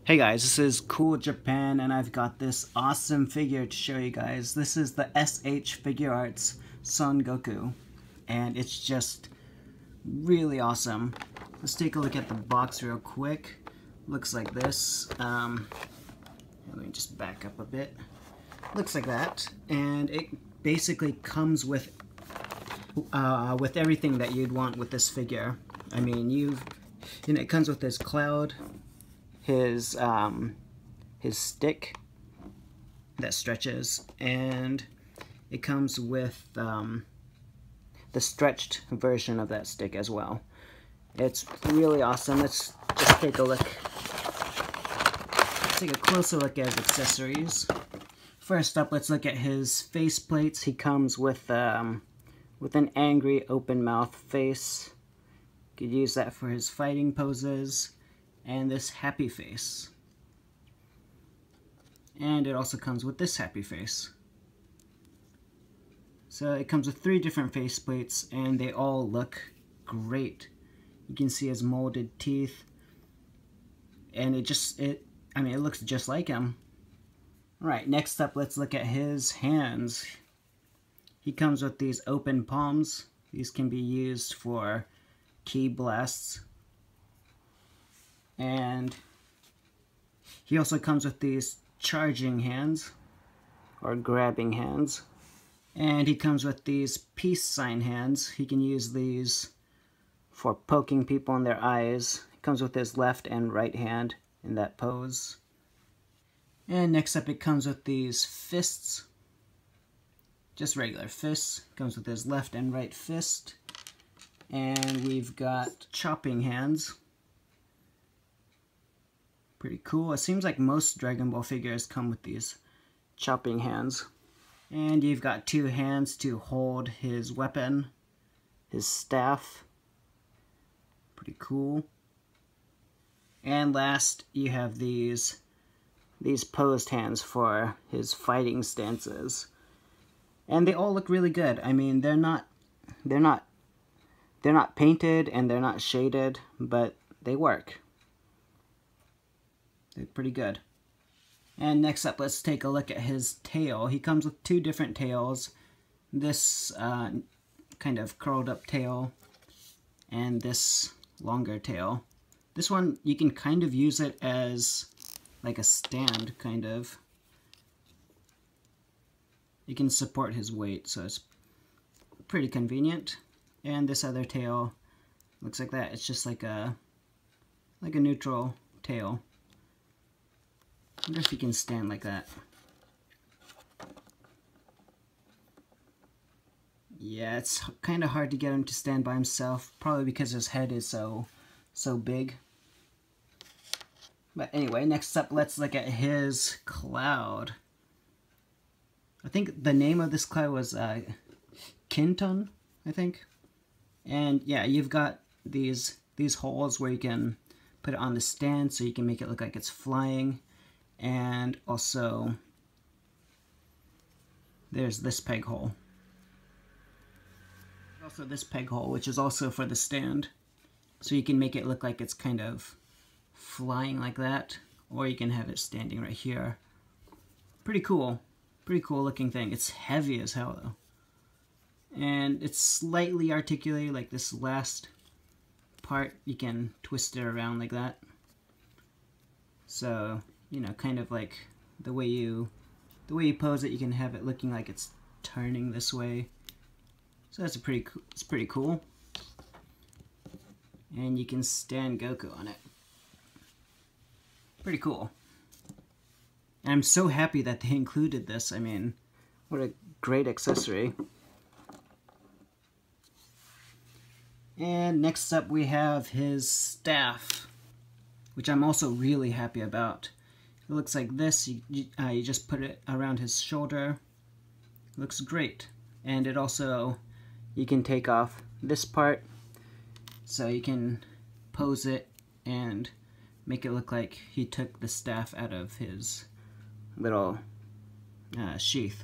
Hey guys, this is Cool Japan and I've got this awesome figure to show you guys. This is the SH Figuarts Son Goku and it's just really awesome. Let's take a look at the box real quick. Looks like this. Let me just back up a bit. Looks like that, and it basically comes with everything that you'd want with this figure. I mean, it comes with this cloud, his stick that stretches, and it comes with the stretched version of that stick as well. It's really awesome. Let's just take a look. Let's take a closer look at his accessories. First up, let's look at his face plates. He comes with an angry open mouth face. Could use that for his fighting poses. And this happy face. And it also comes with this happy face. So it comes with 3 different face plates and they all look great. You can see his molded teeth, and it looks just like him. Alright, next up let's look at his hands. He comes with these open palms. These can be used for ki blasts. And he also comes with these charging hands, or grabbing hands. And he comes with these peace sign hands. He can use these for poking people in their eyes. He comes with his left and right hand in that pose. And next up it comes with these fists. Just regular fists. Comes with his left and right fist. And we've got chopping hands. Pretty cool. It seems like most Dragon Ball figures come with these chopping hands. And you've got 2 hands to hold his weapon, his staff. Pretty cool. And last, you have these posed hands for his fighting stances. And they all look really good. I mean, they're not painted and they're not shaded, but they work. They're pretty good. And next up, let's take a look at his tail. He comes with 2 different tails. This kind of curled up tail and this longer tail. This one, you can kind of use it as like a stand, kind of. You can support his weight, so it's pretty convenient. And this other tail looks like that. It's just like a neutral tail. I wonder if he can stand like that. Yeah, it's kind of hard to get him to stand by himself, probably because his head is so big. But anyway, next up, let's look at his cloud. I think the name of this cloud was Kinton, I think. And yeah, you've got these holes where you can put it on the stand so you can make it look like it's flying. And also, there's this peg hole. Also this peg hole, which is also for the stand. So you can make it look like it's kind of flying like that, or you can have it standing right here. Pretty cool. Pretty cool looking thing. It's heavy as hell though. And it's slightly articulated, like this last part, you can twist it around like that. So, you know, kind of like the way you pose it, you can have it looking like it's turning this way. So it's pretty cool. And you can stand Goku on it. Pretty cool. And I'm so happy that they included this. I mean, what a great accessory. And next up we have his staff, which I'm also really happy about. It looks like this. You just put it around his shoulder. Looks great. And it also, you can take off this part, so you can pose it and make it look like he took the staff out of his little sheath.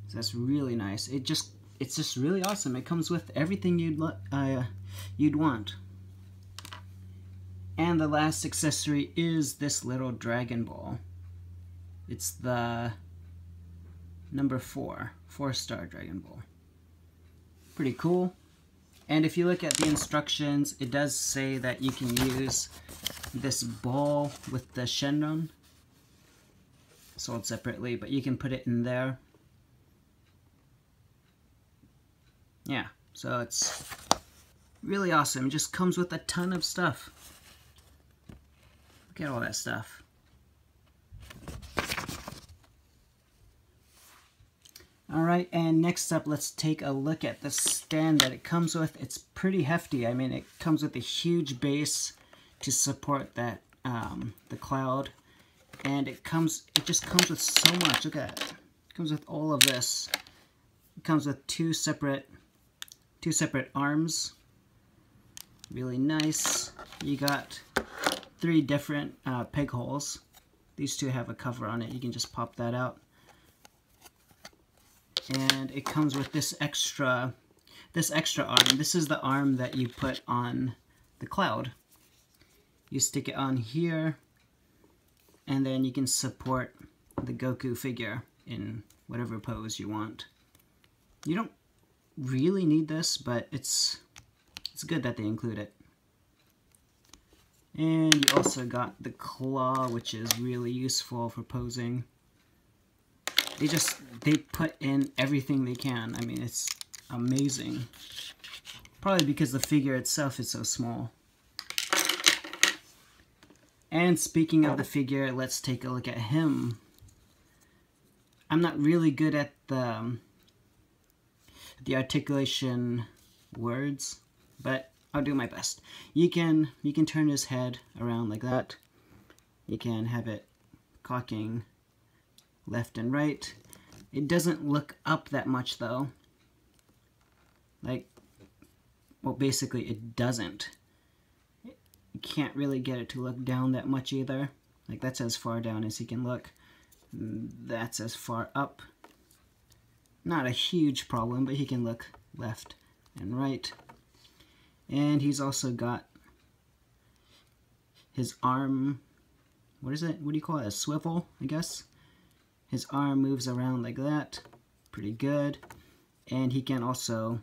So that's really nice. It's just really awesome. It comes with everything you'd want. And the last accessory is this little Dragon Ball. It's the number 4-star Dragon Ball. Pretty cool. And if you look at the instructions, it does say that you can use this ball with the Shenron sold separately, but you can put it in there. Yeah, so it's really awesome. It just comes with a ton of stuff. Look at all that stuff. Alright, and next up, let's take a look at the stand that it comes with. It's pretty hefty. I mean, it comes with a huge base to support that, the cloud. And it just comes with so much. Look at it. It comes with all of this. It comes with two separate arms. Really nice. You got 3 different peg holes. These 2 have a cover on it. You can just pop that out. And it comes with this extra arm. This is the arm that you put on the cloud. You stick it on here, and then you can support the Goku figure in whatever pose you want. You don't really need this, but it's good that they include it. And you also got the claw, which is really useful for posing. They put in everything they can. I mean, it's amazing. Probably because the figure itself is so small. And speaking of the figure, let's take a look at him. I'm not really good at the articulation words, but I'll do my best. You can turn his head around like that. You can have it cocking left and right. It doesn't look up that much though. Like, well, basically it doesn't. You can't really get it to look down that much either. Like, that's as far down as he can look. That's as far up. Not a huge problem, but he can look left and right. And he's also got his arm, what is it? What do you call it? A swivel, I guess? His arm moves around like that. Pretty good. And he can also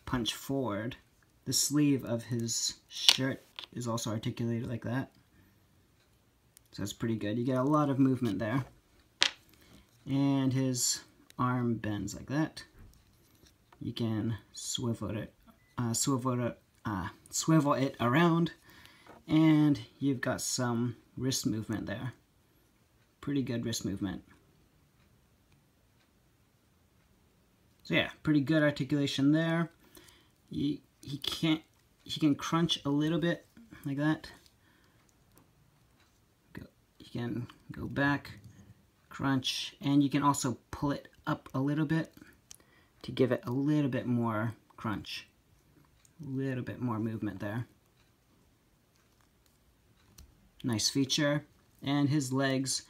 punch forward. The sleeve of his shirt is also articulated like that. So that's pretty good. You get a lot of movement there. And his arm bends like that. You can swivel it around, and you've got some wrist movement there. Pretty good wrist movement. So yeah, pretty good articulation there. He can crunch a little bit like that. You can go back, crunch, and you can also pull it up a little bit to give it a little bit more crunch. A little bit more movement there. Nice feature. And his legs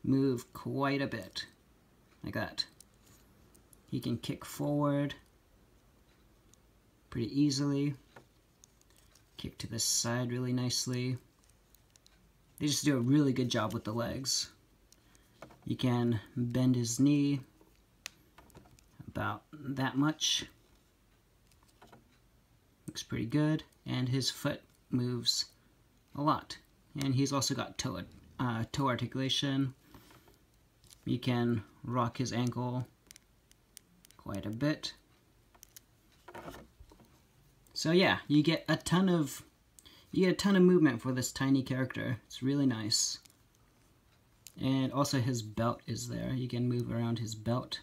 move quite a bit, like that. He can kick forward pretty easily. Kick to the side really nicely. They just do a really good job with the legs. You can bend his knee about that much. Looks pretty good. And his foot moves a lot. And he's also got toe articulation. You can rock his ankle quite a bit. So yeah, you get a ton of movement for this tiny character. It's really nice. And also his belt is there. You can move around his belt.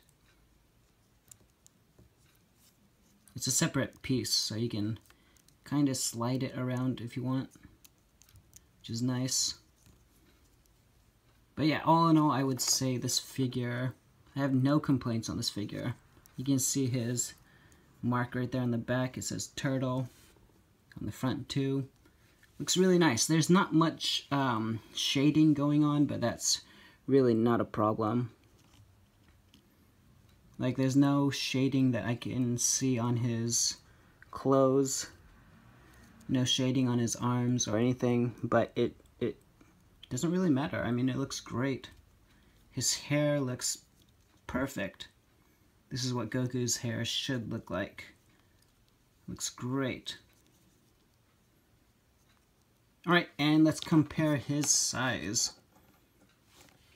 It's a separate piece, so you can kind of slide it around if you want, which is nice. But yeah, all in all, I would say this figure, I have no complaints on this figure. You can see his mark right there on the back. It says Turtle on the front too. Looks really nice. There's not much shading going on, but that's really not a problem. Like, there's no shading that I can see on his clothes. no shading on his arms or anything, but it doesn't really matter. I mean, it looks great. His hair looks perfect. This is what Goku's hair should look like. Looks great. Alright, and let's compare his size.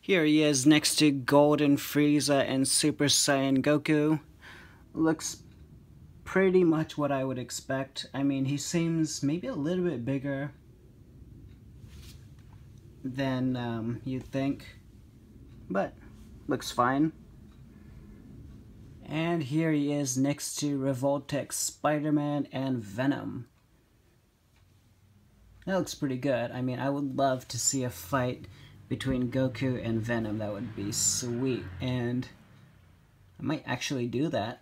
Here he is next to Golden Frieza and Super Saiyan Goku. Looks pretty much what I would expect. I mean, he seems maybe a little bit bigger than you'd think, but looks fine. And here he is next to Revoltech Spider-Man and Venom. That looks pretty good. I mean, I would love to see a fight between Goku and Venom. That would be sweet, and I might actually do that.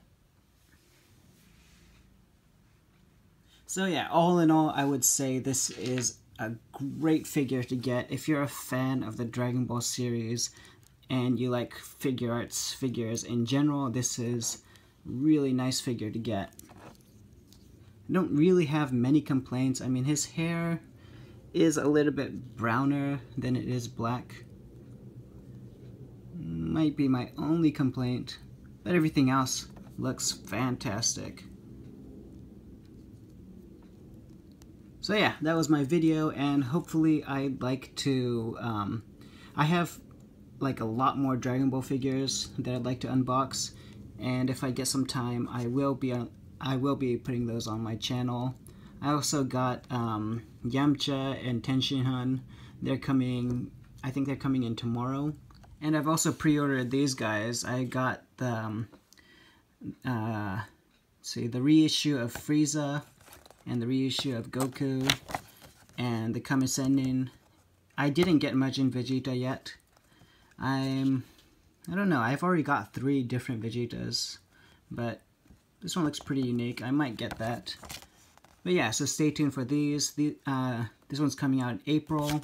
So yeah, all in all, I would say this is a great figure to get if you're a fan of the Dragon Ball series and you like Figuarts figures in general. This is a really nice figure to get. I don't really have many complaints. I mean, his hair is a little bit browner than it is black. Might be my only complaint, but everything else looks fantastic. So yeah, that was my video, and hopefully I'd like to, I have like a lot more Dragon Ball figures that I'd like to unbox, and if I get some time, I will be putting those on my channel. I also got Yamcha and Tenshinhan. They're coming, I think they're coming in tomorrow. And I've also pre-ordered these guys. I got the, the reissue of Frieza, and the reissue of Goku, and the Kamisenin. I didn't get much in Vegeta yet. I don't know, I've already got 3 different Vegetas, but this one looks pretty unique. I might get that. But yeah, so stay tuned for these. This one's coming out in April.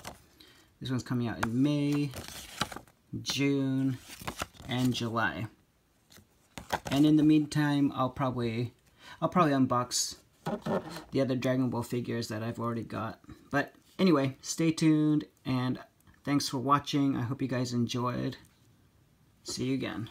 This one's coming out in May, June, and July. And in the meantime, I'll probably unbox the other Dragon Ball figures that I've already got. But anyway, stay tuned, and thanks for watching. I hope you guys enjoyed. See you again.